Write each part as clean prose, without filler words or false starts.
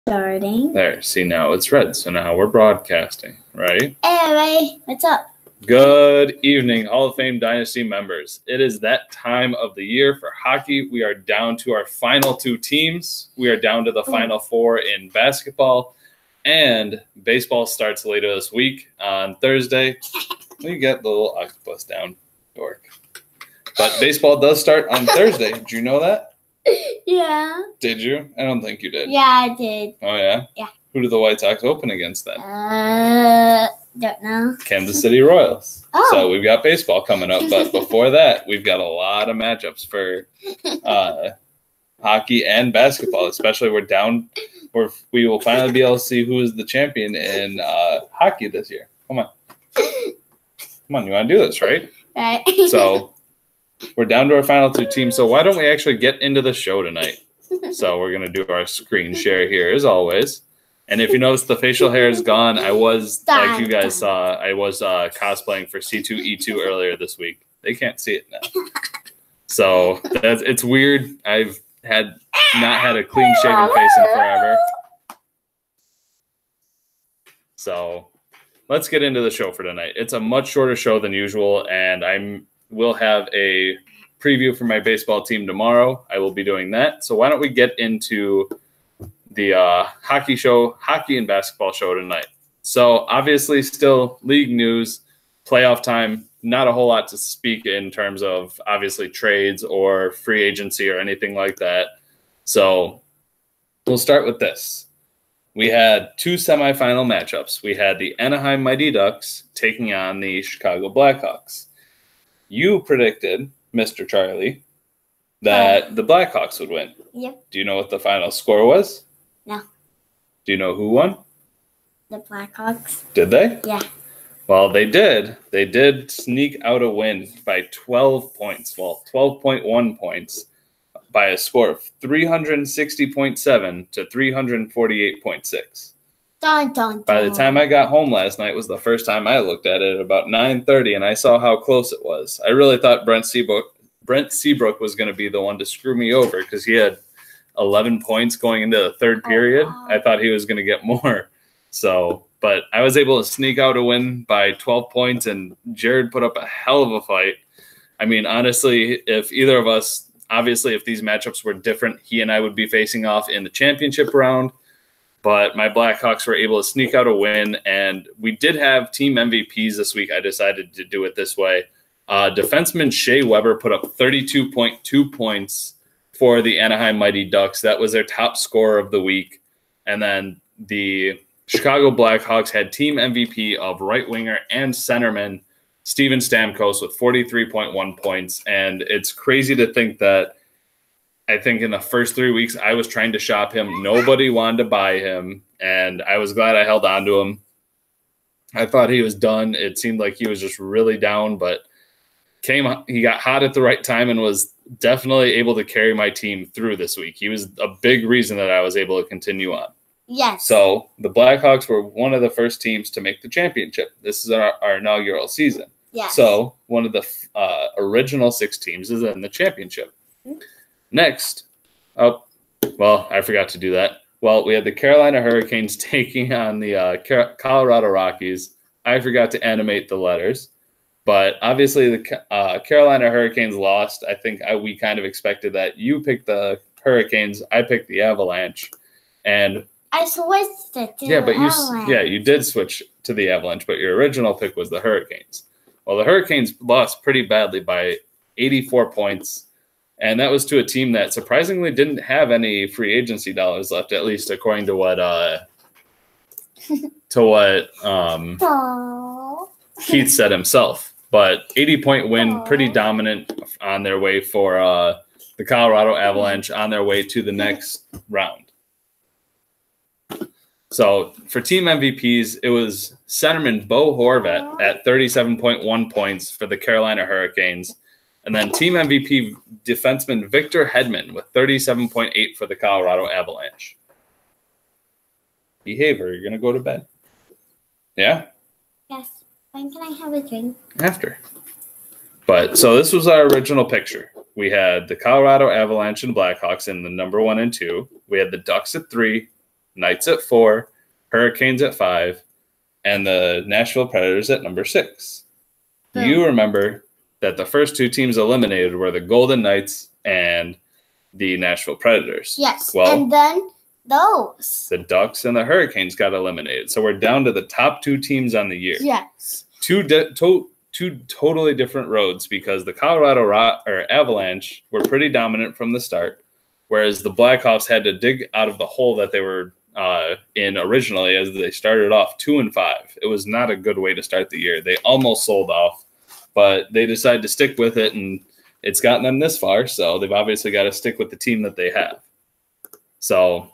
Starting. There, see, now it's red, so now we're broadcasting, right? Hey, what's up? Good evening, Hall of Fame Dynasty members. It is that time of the year for hockey. We are down to our final two teams. We are down to the final four in basketball, and baseball starts later this week on Thursday. We get the little octopus down, dork. But baseball does start on Thursday. Did you know that? Yeah. Did you? I don't think you did. Yeah, I did. Oh, yeah? Yeah. Who did the White Sox open against then? Don't know. Kansas City Royals. Oh. So we've got baseball coming up. But before that, we've got a lot of matchups for hockey and basketball, especially we will finally be able to see who is the champion in hockey this year. Come on, you want to do this, right? Right. So we're down to our final two teams. So why don't we actually get into the show tonight? So we're going to do our screen share here as always. And if you notice, the facial hair is gone. I was, like you guys saw, I was cosplaying for C2E2 earlier this week. They can't see it now. So it's weird. I've not had a clean shaven face in forever. So let's get into the show for tonight. It's a much shorter show than usual, and we'll have a preview for my baseball team tomorrow. I will be doing that. So why don't we get into the hockey and basketball show tonight. So obviously still league news, playoff time, not a whole lot to speak in terms of obviously trades or free agency or anything like that. So we'll start with this. We had two semifinal matchups. We had the Anaheim Mighty Ducks taking on the Chicago Blackhawks. You predicted, Mr. Charlie, that the Blackhawks would win. Yep. Do you know what the final score was? No. Do you know who won? The Blackhawks. Did they? Yeah. Well, they did. They did sneak out a win by 12 points. Well, 12.1 points by a score of 360.7 to 348.6. Dun, dun, dun. By the time I got home last night was the first time I looked at it at about 9:30, and I saw how close it was. I really thought Brent Seabrook was going to be the one to screw me over because he had 11 points going into the third period. Wow. I thought he was going to get more. So, but I was able to sneak out a win by 12 points, and Jared put up a hell of a fight. I mean, honestly, if either of us, obviously, if these matchups were different, he and I would be facing off in the championship round. But my Blackhawks were able to sneak out a win, and we did have team MVPs this week. I decided to do it this way. Defenseman Shea Weber put up 32.2 points for the Anaheim Mighty Ducks. That was their top scorer of the week. And then the Chicago Blackhawks had team MVP of right winger and centerman Steven Stamkos with 43.1 points. And it's crazy to think that I think in the first 3 weeks I was trying to shop him. Nobody wanted to buy him, and I was glad I held on to him. I thought he was done. It seemed like he was just really down, but he got hot at the right time and was definitely able to carry my team through this week. He was a big reason that I was able to continue on. Yes. So the Blackhawks were one of the first teams to make the championship. This is our inaugural season. Yes. So one of the original 6 teams is in the championship. Mm-hmm. Next, I forgot to do that. Well, we had the Carolina Hurricanes taking on the Colorado Rockies. I forgot to animate the letters. But obviously, the Carolina Hurricanes lost. I think we kind of expected that. You picked the Hurricanes. I picked the Avalanche. And I switched it to the Avalanche. You did switch to the Avalanche, but your original pick was the Hurricanes. Well, the Hurricanes lost pretty badly by 84 points. And that was to a team that surprisingly didn't have any free agency dollars left, at least according to what Keith said himself. But 80-point win, pretty dominant on their way for the Colorado Avalanche on their way to the next round. So for team MVPs, it was centerman Bo Horvat at 37.1 points for the Carolina Hurricanes. And then team MVP defenseman Victor Hedman with 37.8 for the Colorado Avalanche. Behavior, you're going to go to bed. Yeah? Yes. When can I have a drink? After. But so this was our original picture. We had the Colorado Avalanche and Blackhawks in the number 1 and 2. We had the Ducks at 3, Knights at 4, Hurricanes at 5, and the Nashville Predators at number 6. Boom. You remember that the first 2 teams eliminated were the Golden Knights and the Nashville Predators. Yes. Well, and then those. the Ducks and the Hurricanes got eliminated. So we're down to the top 2 teams on the year. Yes. Two totally different roads because the Colorado Avalanche were pretty dominant from the start, whereas the Blackhawks had to dig out of the hole that they were in originally as they started off 2-5. It was not a good way to start the year. They almost sold off, but they decided to stick with it, and it's gotten them this far, so they've obviously got to stick with the team that they have. So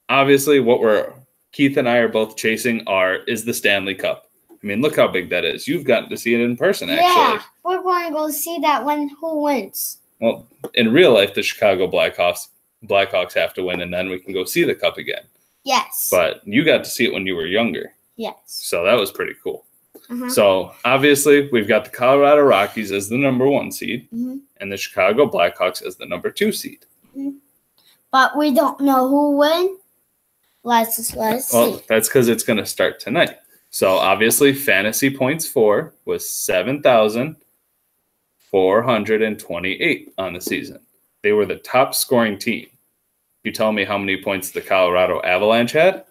obviously what Keith and I are both chasing is the Stanley Cup. I mean, look how big that is. You've gotten to see it in person, actually. Yeah, we're going to go see that one. Who wins? Well, in real life, the Chicago Blackhawks have to win, and then we can go see the Cup again. Yes. But you got to see it when you were younger. Yes. So that was pretty cool. Uh-huh. So obviously, we've got the Colorado Rockies as the number 1 seed, and the Chicago Blackhawks as the number 2 seed. But we don't know who wins. Let's see. Well, that's because it's going to start tonight. So obviously, fantasy points 4 was 7,428 on the season. They were the top scoring team. You tell me how many points the Colorado Avalanche had?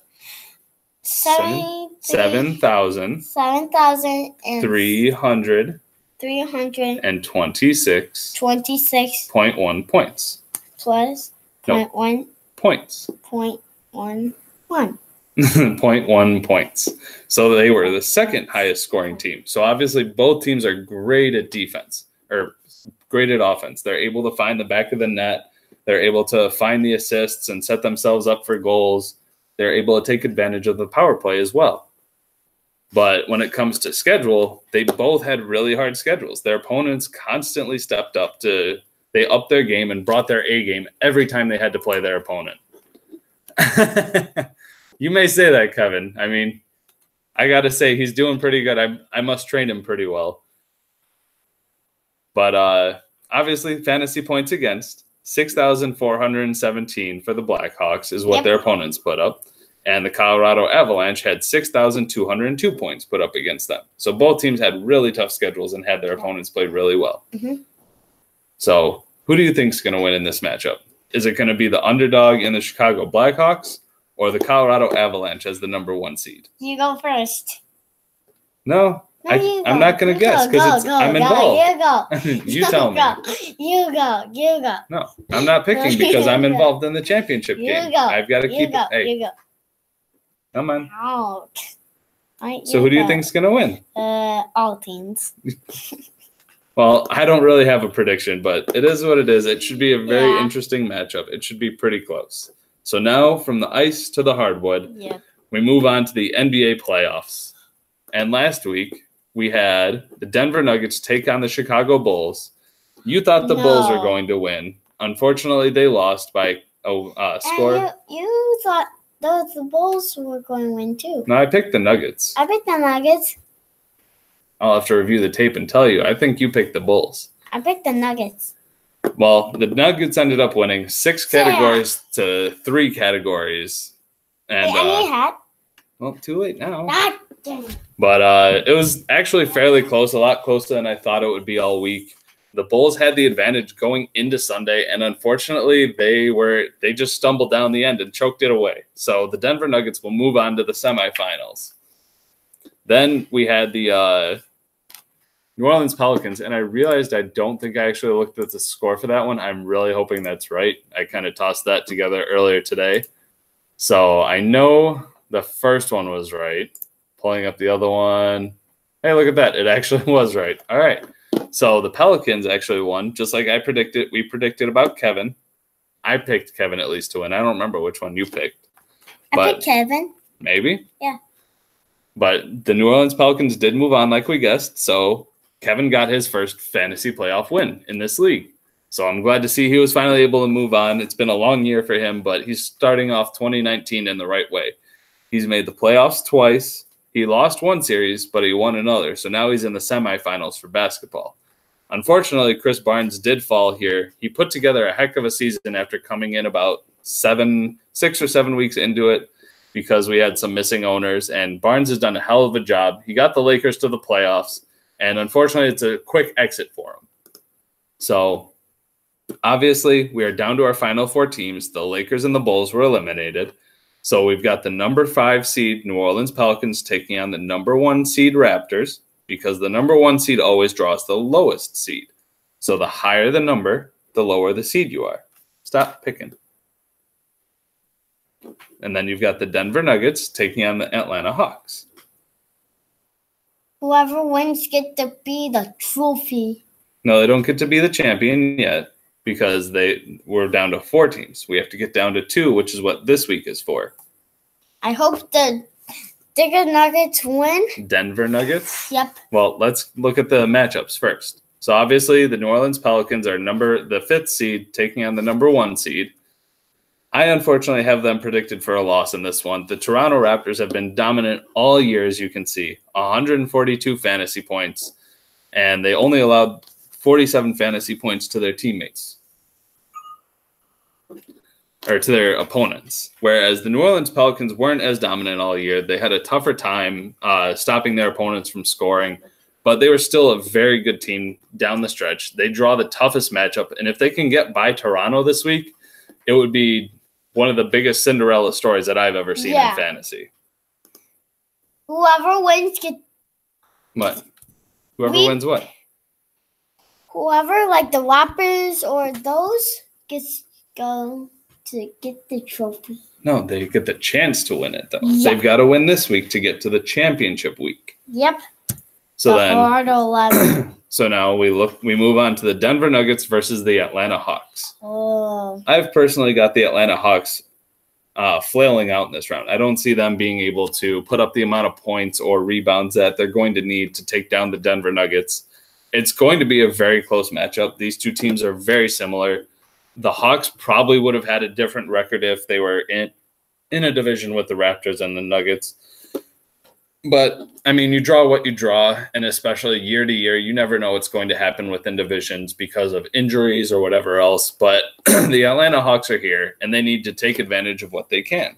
7,326.1 points. Plus No, 0.1 points. 0.11. 0.1 points. So they were the second highest scoring team. So obviously both teams are great at defense or great at offense. They're able to find the back of the net. They're able to find the assists and set themselves up for goals. They're able to take advantage of the power play as well. But when it comes to schedule, they both had really hard schedules. Their opponents constantly stepped up they upped their game and brought their A game every time they had to play their opponent. You may say that, Kevin. I mean, I got to say he's doing pretty good. I must train him pretty well. But obviously, fantasy points against, 6,417 for the Blackhawks is what their opponents put up. And the Colorado Avalanche had 6,202 points put up against them. So both teams had really tough schedules and had their opponents play really well. So who do you think is going to win in this matchup? Is it going to be the underdog in the Chicago Blackhawks or the Colorado Avalanche as the number 1 seed? You go first. No, I'm not going to guess because I'm involved. You go. You tell me. You go. No, I'm not picking because I'm involved in the championship game. I've got to keep it. Hey, you go. Come on. Out. So who do you think is going to win? All teams. Well, I don't really have a prediction, but it is what it is. It should be a very interesting matchup. It should be pretty close. So now from the ice to the hardwood, we move on to the NBA playoffs. And last week, we had the Denver Nuggets take on the Chicago Bulls. You thought the Bulls were going to win. Unfortunately, they lost by a score. You thought the Bulls were going to win too. No, I picked the Nuggets. I picked the Nuggets. I'll have to review the tape and tell you. I think you picked the Bulls. I picked the Nuggets. Well, the Nuggets ended up winning 6 categories to 3 categories. And I need a hat. Well, too late now. Dang. But it was actually fairly close, a lot closer than I thought it would be all week. The Bulls had the advantage going into Sunday, and unfortunately, they just stumbled down the end and choked it away. So the Denver Nuggets will move on to the semifinals. Then we had the New Orleans Pelicans, and I realized I don't think I actually looked at the score for that one. I'm really hoping that's right. I kind of tossed that together earlier today. So I know the first one was right. Pulling up the other one. Hey, look at that. It actually was right. All right. So the Pelicans actually won, just like I predicted. We predicted about Kevin. I picked Kevin at least to win. I don't remember which one you picked. I picked Kevin. Maybe? Yeah. But the New Orleans Pelicans did move on like we guessed. So Kevin got his first fantasy playoff win in this league. So I'm glad to see he was finally able to move on. It's been a long year for him, but he's starting off 2019 in the right way. He's made the playoffs twice. He lost one series, but he won another. So now he's in the semifinals for basketball. Unfortunately, Chris Barnes did fall here. He put together a heck of a season after coming in about 6 or 7 weeks into it. because we had some missing owners, and Barnes has done a hell of a job. He got the Lakers to the playoffs, and unfortunately, it's a quick exit for him. So, obviously, we are down to our final 4 teams. The Lakers and the Bulls were eliminated. So, we've got the number 5 seed New Orleans Pelicans taking on the number 1 seed Raptors, because the number 1 seed always draws the lowest seed. So, the higher the number, the lower the seed you are. Stop picking. And then you've got the Denver Nuggets taking on the Atlanta Hawks. Whoever wins gets to be the trophy. No, they don't get to be the champion yet because we're down to 4 teams. We have to get down to 2, which is what this week is for. I hope the Denver Nuggets win. Denver Nuggets? Yep. Well, let's look at the matchups first. So obviously the New Orleans Pelicans are the 5th seed taking on the number 1 seed. I unfortunately have them predicted for a loss in this one. The Toronto Raptors have been dominant all year, as you can see. 142 fantasy points, and they only allowed 47 fantasy points to their teammates. Or to their opponents. Whereas the New Orleans Pelicans weren't as dominant all year. They had a tougher time stopping their opponents from scoring, but they were still a very good team down the stretch. They draw the toughest matchup, and if they can get by Toronto this week, it would be one of the biggest Cinderella stories that I've ever seen in fantasy. Whoever wins gets... What? Whoever wins what? Whoever, like the Raptors or those, gets go to get the trophy. No, they get the chance to win it, though. Yep. They've got to win this week to get to the championship week. Yep. So then, so now we move on to the Denver Nuggets versus the Atlanta Hawks. Oh. I've personally got the Atlanta Hawks flailing out in this round. I don't see them being able to put up the amount of points or rebounds that they're going to need to take down the Denver Nuggets. It's going to be a very close matchup. These two teams are very similar. The Hawks probably would have had a different record if they were in a division with the Raptors and the Nuggets. But, I mean, you draw what you draw, and especially year to year, you never know what's going to happen within divisions because of injuries or whatever else. But the Atlanta Hawks are here, and they need to take advantage of what they can.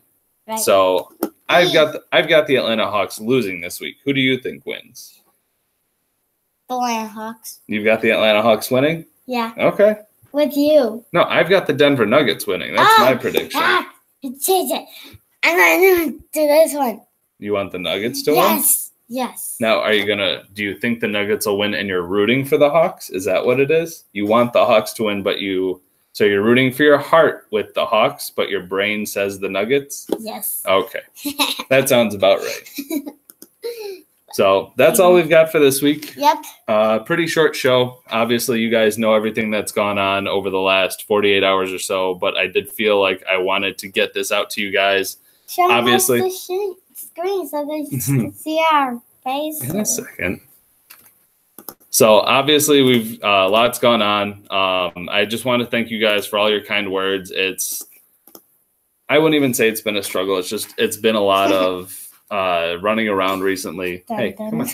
Right. So I've got the Atlanta Hawks losing this week. Who do you think wins? The Atlanta Hawks. You've got the Atlanta Hawks winning? Yeah. Okay. With you. No, I've got the Denver Nuggets winning. That's my prediction. Change it. I'm going to do this one. You want the Nuggets to win? Yes. Yes. Now, do you think the Nuggets will win and you're rooting for the Hawks? Is that what it is? You want the Hawks to win, so you're rooting for your heart with the Hawks, but your brain says the Nuggets? Yes. Okay. That sounds about right. So that's all we've got for this week. Yep. Pretty short show. Obviously, you guys know everything that's gone on over the last 48 hours or so, but I did feel like I wanted to get this out to you guys. Obviously. Screen so they can see our face. In a second. So obviously we've lots gone on. I just want to thank you guys for all your kind words. I wouldn't even say it's been a struggle. It's been a lot of running around recently. Hey, come on.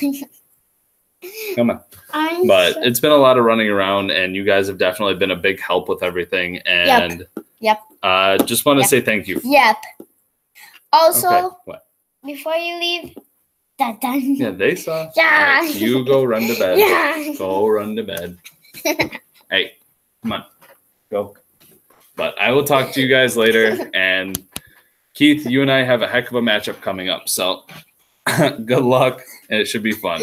Come on. But it's been a lot of running around, and you guys have definitely been a big help with everything. And Yep. Just want to say thank you. Yep. Also, okay. What? Before you leave, yeah, they saw. Yeah. Right, you go run to bed. Yeah. Go run to bed. Hey, come on. Go. But I will talk to you guys later. And Keith, you and I have a heck of a matchup coming up. So good luck, and it should be fun.